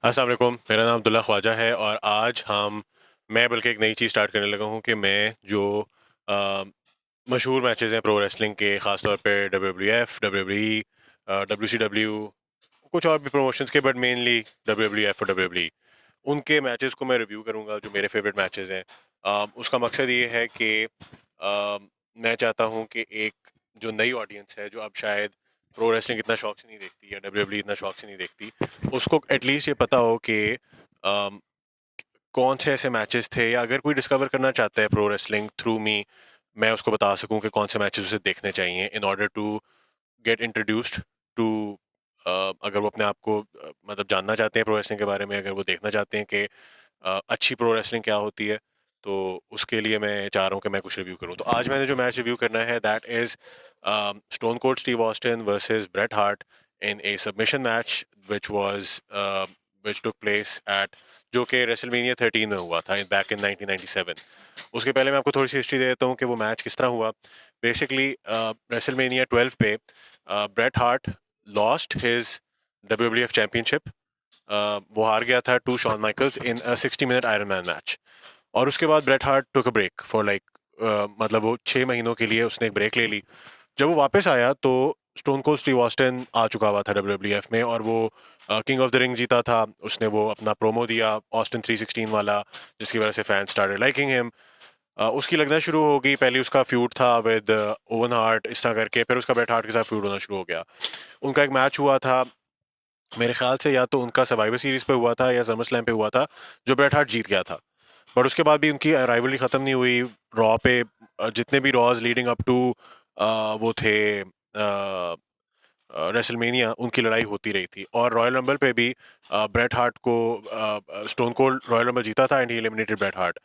अस्सलाम वालेकुम, मेरा नाम अब्दुल्ला ख्वाजा है और आज मैं बल्कि एक नई चीज़ स्टार्ट करने लगा हूँ कि मैं जो अ, मशहूर मैचेज़ हैं प्रो रेसलिंग के, ख़ास तौर पे डब्ल्यूडब्ल्यूएफ, डब्ल्यूडब्ल्यूई, डब्ल्यूसीडब्ल्यू, कुछ और भी प्रमोशंस के, बट मेनली डब्ल्यूडब्ल्यूएफ और डब्ल्यूडब्ल्यूई, उनके मैचेज़ को मैं रिव्यू करूँगा जो मेरे फेवरेट मैचेज़ हैं। उसका मकसद ये है कि मैं चाहता हूँ कि एक जो नई ऑडियंस है, जो अब शायद प्रो रेसलिंग इतना शौक से नहीं देखती या डब्ल्यूडब्ल्यूई इतना शौक से नहीं देखती, उसको एटलीस्ट ये पता हो कि अम, कौन से ऐसे मैचेस थे, या अगर कोई डिस्कवर करना चाहता है प्रो रेसलिंग थ्रू मी, मैं उसको बता सकूं कि कौन से मैचेस उसे देखने चाहिए in order to get introduced to. अगर वो अपने आप को मतलब जानना चाहते हैं प्रो रेसलिंग के बारे में, अगर वो देखना चाहते हैं कि अच्छी प्रो रेसलिंग क्या होती है, तो उसके लिए मैं चाह रहा हूँ कि मैं कुछ रिव्यू करूँ। तो आज मैंने जो मैच रिव्यू करना है, that is stone cold Steve Austin versus Bret heart in A submission match which was which took place at, जो कि रेसलमेनिया 13 में हुआ था बैक इन 1997। उसके पहले मैं आपको थोड़ी सी हिस्ट्री दे देता हूँ कि वो मैच किस तरह हुआ। बेसिकली रेसलमेनिया 12 पे Bret Hart lost his WWF championship. वो हार गया था to Shawn Michaels in 60 minute iron man match. और उसके बाद Bret Hart took a break for like, मतलब वो 6 महीनों के लिए उसने एक ब्रेक ले ली। जब वो वापस आया तो स्टोन कोल्ड स्टीव ऑस्टिन आ चुका हुआ था डब्ल्यूडब्ल्यूएफ में, और वो किंग ऑफ द रिंग जीता था। उसने वो अपना प्रोमो दिया ऑस्टिन 316 वाला, जिसकी वजह से फैन स्टार्टेड लाइकिंग हिम। उसकी लगना शुरू हो गई। पहले उसका फ्यूड था विद ओवन हार्ट, इस तरह करके फिर उसका ब्रेट हार्ट के साथ फ्यूड होना शुरू हो गया। उनका एक मैच हुआ था, मेरे ख्याल से या तो उनका सर्वाइवर सीरीज पे हुआ था या समर स्लैम पे हुआ था, जो ब्रेट हार्ट जीत गया था। बट उसके बाद भी उनकी राइवलरी खत्म नहीं हुई। रॉ पे जितने भी रॉज लीडिंग अप टू वो थे रेसलमेनिया, उनकी लड़ाई होती रही थी। और रॉयल रंबल पे भी ब्रेट हार्ट को स्टोन कोल्ड रॉयल रंबल जीता था and he eliminated Bret Hart.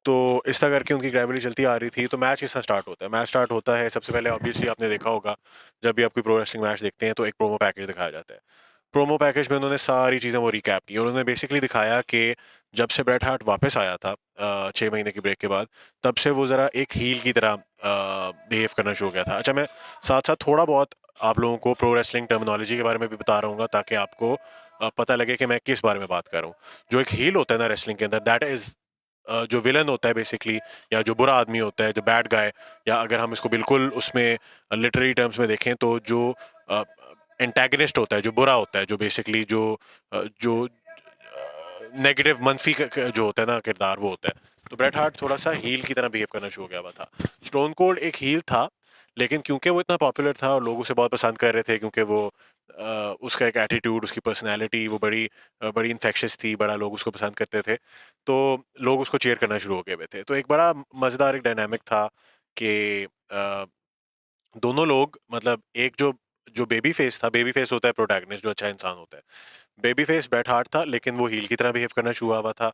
तो इस तरह करके उनकी राइवलरी चलती आ रही थी। तो मैच किस तरह स्टार्ट होता है? मैच स्टार्ट होता है, सबसे पहले ऑब्वियसली आपने देखा होगा, जब भी आप कोई प्रो रेसलिंग मैच देखते हैं तो एक प्रोमो पैकेज दिखाया जाता है। प्रोमो पैकेज में उन्होंने सारी चीज़ें वो रिकैप की। उन्होंने बेसिकली दिखाया कि जब से ब्रेट हार्ट वापस आया था 6 महीने की ब्रेक के बाद, तब से वो ज़रा एक हील की तरह बिहेव करना शुरू हो गया था। अच्छा, मैं साथ साथ थोड़ा बहुत आप लोगों को प्रो रेसलिंग टर्मिनोलॉजी के बारे में भी बता रहा हूँ, ताकि आपको पता लगे कि मैं किस बारे में बात कर रहा हूँ। जो एक हील होता है ना रेसलिंग के अंदर, दैट इज़ जो विलन होता है बेसिकली, या जो बुरा आदमी होता है, जो बैड गाय, या अगर हम इसको बिल्कुल उसमें लिटरेरी टर्म्स में देखें तो जो एंटागनिस्ट होता है, जो बुरा होता है, जो बेसिकली जो नेगेटिव मनफी जो होता है ना किरदार, वो होता है। तो ब्रेट हार्ट थोड़ा सा हील की तरह बिहेव करना शुरू हो गया हुआ था। स्टोन कोल्ड एक हील था, लेकिन क्योंकि वो इतना पॉपुलर था और लोग उसे बहुत पसंद कर रहे थे, क्योंकि वो उसका एक एटीट्यूड, उसकी पर्सनैलिटी वो बड़ी इन्फेक्शस थी, बड़ा लोग उसको पसंद करते थे, तो लोग उसको चेयर करना शुरू हो गए हुए थे। तो एक बड़ा मज़ेदार एक डायनामिक था कि अ, दोनों लोग, मतलब एक जो जो बेबी फेस था, बेबी फेस होता है प्रोटैगनिस्ट, जो अच्छा इंसान होता है। बेबी फेस ब्रेट हार्ट था, लेकिन वो हील की तरह बिहेव करना शुरू हुआ था।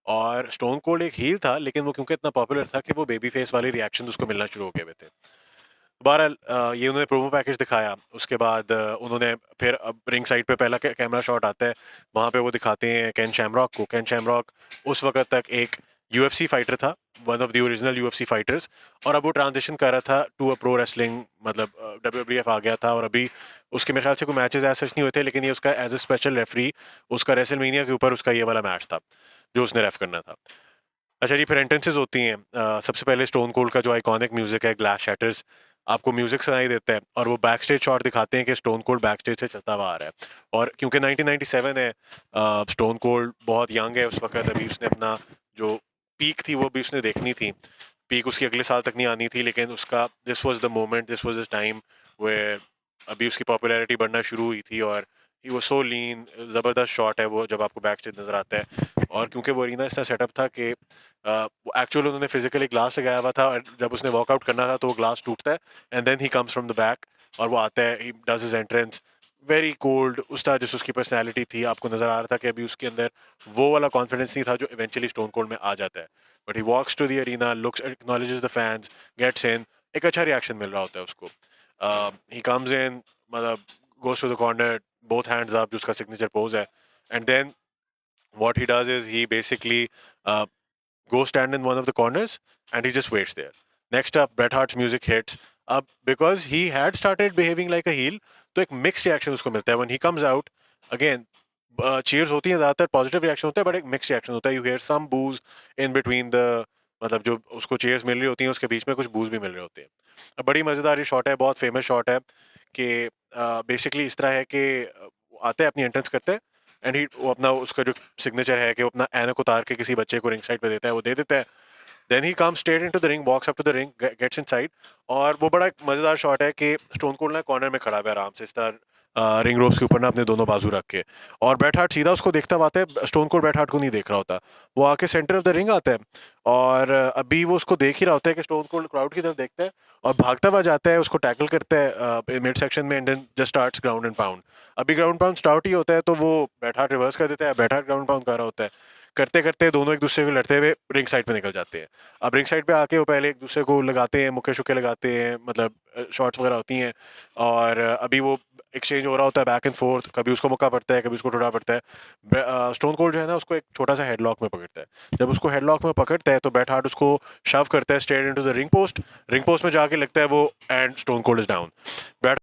और स्टोन कोल्ड एक हील था, लेकिन वो क्योंकि इतना पॉपुलर था कि वो बेबी फेस वाले रिएक्शन उसको मिलना शुरू हो गए हुए थे। बहरहाल ये उन्होंने प्रोमो पैकेज दिखाया। उसके बाद उन्होंने फिर अब रिंग साइड पे पहला कैमरा शॉट आता है, वहाँ पे वो दिखाते हैं केन शैमरॉक को। केन शैमरॉक उस वक्त तक एक यूएफसी फाइटर था, one of the original UFC fighters, और अब वो ट्रांजिशन कर रहा था टू अ प्रो रेसलिंग, मतलब डब्ल्यूडब्ल्यूएफ आ गया था। और अभी उसके मेरे ख्याल से कोई मैचेस ऐसे नहीं हुए थे, लेकिन ये उसका एज ए स्पेशल रेफरी, उसका रेसलमेनिया के ऊपर उसका ये वाला मैच था जो उसने रेफ करना था। अच्छा जी, फिर एंट्रेंसेस होती हैं। सबसे पहले स्टोन कोल्ड का जो आइकॉनिक म्यूजिक है, ग्लास शैटर्स, आपको म्यूजिक सुनाई देता है, और वो बैक स्टेज शॉट दिखाते हैं कि स्टोन कोल्ड बैक स्टेज से चलता हुआ आ रहा है। और क्योंकि 1997 है, स्टोन कोल्ड बहुत यंग है उस वक्त, अभी उसने अपना जो पीक थी वो भी उसने देखनी थी। पीक उसकी अगले साल तक नहीं आनी थी, लेकिन उसका this was the moment, this was the time where अभी उसकी पॉपुलैरिटी बढ़ना शुरू हुई थी। और वो सो लीन, ज़बरदस्त शॉट है वो जब आपको बैक स्टेज नज़र आता है। और क्योंकि वो अरीना ऐसा सेटअप था कि वो एक्चुअल उन्होंने फिजिकली ग्लास लगाया हुआ था, और जब उसने वॉकआउट करना था तो वो ग्लास टूटता है, and then he comes from the back, और वो आता है, he does his entrance very cold. उस तरह जिस उसकी पर्सनैलिटी थी, आपको नज़र आ रहा था कि अभी उसके अंदर वो वाला कॉन्फिडेंस नहीं था जो इवेंचुअली स्टोन कोल्ड में आ जाता है। But he walks to the arena, looks, acknowledges the fans, gets in, एक अच्छा रिएक्शन मिल रहा होता है उसको। ही कम्स इन, मतलब goes to the corner, both hands up, जो उसका सिग्नेचर पोज है, and then what he does is he basically uh, go stand in one of the corners and he just waits there. Next up, Bret Hart's music hits. Up because he had started behaving like a heel, तो एक mixed reaction उसको मिलता है when he comes out again. Cheers होती हैं, ज़्यादातर positive reaction होता है, बट एक मिक्स रिएक्शन होता है। You hear some boos in between the, मतलब जो उसको चीयर्स मिल रही होती हैं उसके बीच में कुछ बूज भी मिल रहे होते हैं। बड़ी मज़ेदार ये शॉट है, बहुत फेमस शॉट है कि बेसिकली इस तरह है कि आते हैं अपनी एंट्रेंस करते हैं एंड ही वो अपना उसका जो सिग्नेचर है कि वो अपना ऐनक उतार के किसी बच्चे को रिंग साइड पे देता है, वो दे देता है। Then he come straight into the ring, walks up to the ring, gets inside. और वो बड़ा एक मजेदार शॉट है कि स्टोन कोल्ड ना कॉर्नर में खड़ा है आराम से इस तरह रिंग रोप्स के ऊपर ना अपने दोनों बाजू रख के, और ब्रेट हार्ट सीधा उसको देखता हुआ आता है। स्टोन कोल्ड ब्रेट हार्ट को नहीं देख रहा होता, वो आके सेंटर ऑफ द रिंग आता है और अभी वो उसको देख ही रहा होता है कि स्टोन कोल्ड क्राउड की तरफ देखता है और भागता हुआ जाता है, उसको टैकल करता है मिड सेक्शन में and then just starts ground and pound. अभी ग्राउंड पाउंड स्टार्ट ही होता है तो वो ब्रेट हार्ट रिवर्स कर देता है, ब्रेट हार्ट ग्राउंड पाउंड कर रहा होता है। करते करते दोनों एक दूसरे को लड़ते हुए रिंग साइड पे निकल जाते हैं। अब रिंग साइड पे आके वो पहले एक दूसरे को लगाते हैं, मुक्के शुक्के लगाते हैं, मतलब शॉट्स वगैरह होती हैं और अभी वो एक्सचेंज हो रहा होता है बैक एंड फोर्थ, कभी उसको मौका पड़ता है, कभी उसको टूटा पड़ता है। स्टोन कोल्ड जो है ना उसको एक छोटा सा हेडलॉक में पकड़ता है। जब उसको हेडलॉक में पकड़ता है तो ब्रेट हार्ट उसको शव करता है straight into the ring post. Ring post में जाके लगता है वो and stone cold is down.